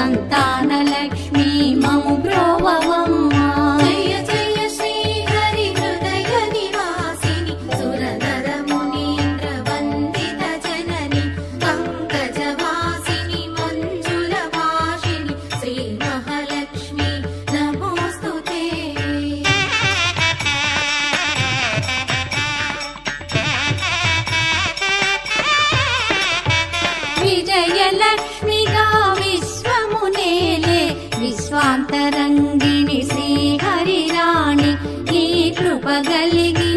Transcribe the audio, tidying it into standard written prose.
సంతానలక్ష్మి మము బ్రోవవమ్మా. జయ జయ శ్రీ హరి హృదయ నివాసిని సురనర మునీంద్ర వందిత జనని పంకజవాసిని మంజుల వాసిని శ్రీ మహాలక్ష్మి నమోస్తుతే. విజయలక్ష్మిగా విశ్వమునేలే విశ్వాంతరంగిణి శ్రీహరిరాణి నీ కృప కలిగి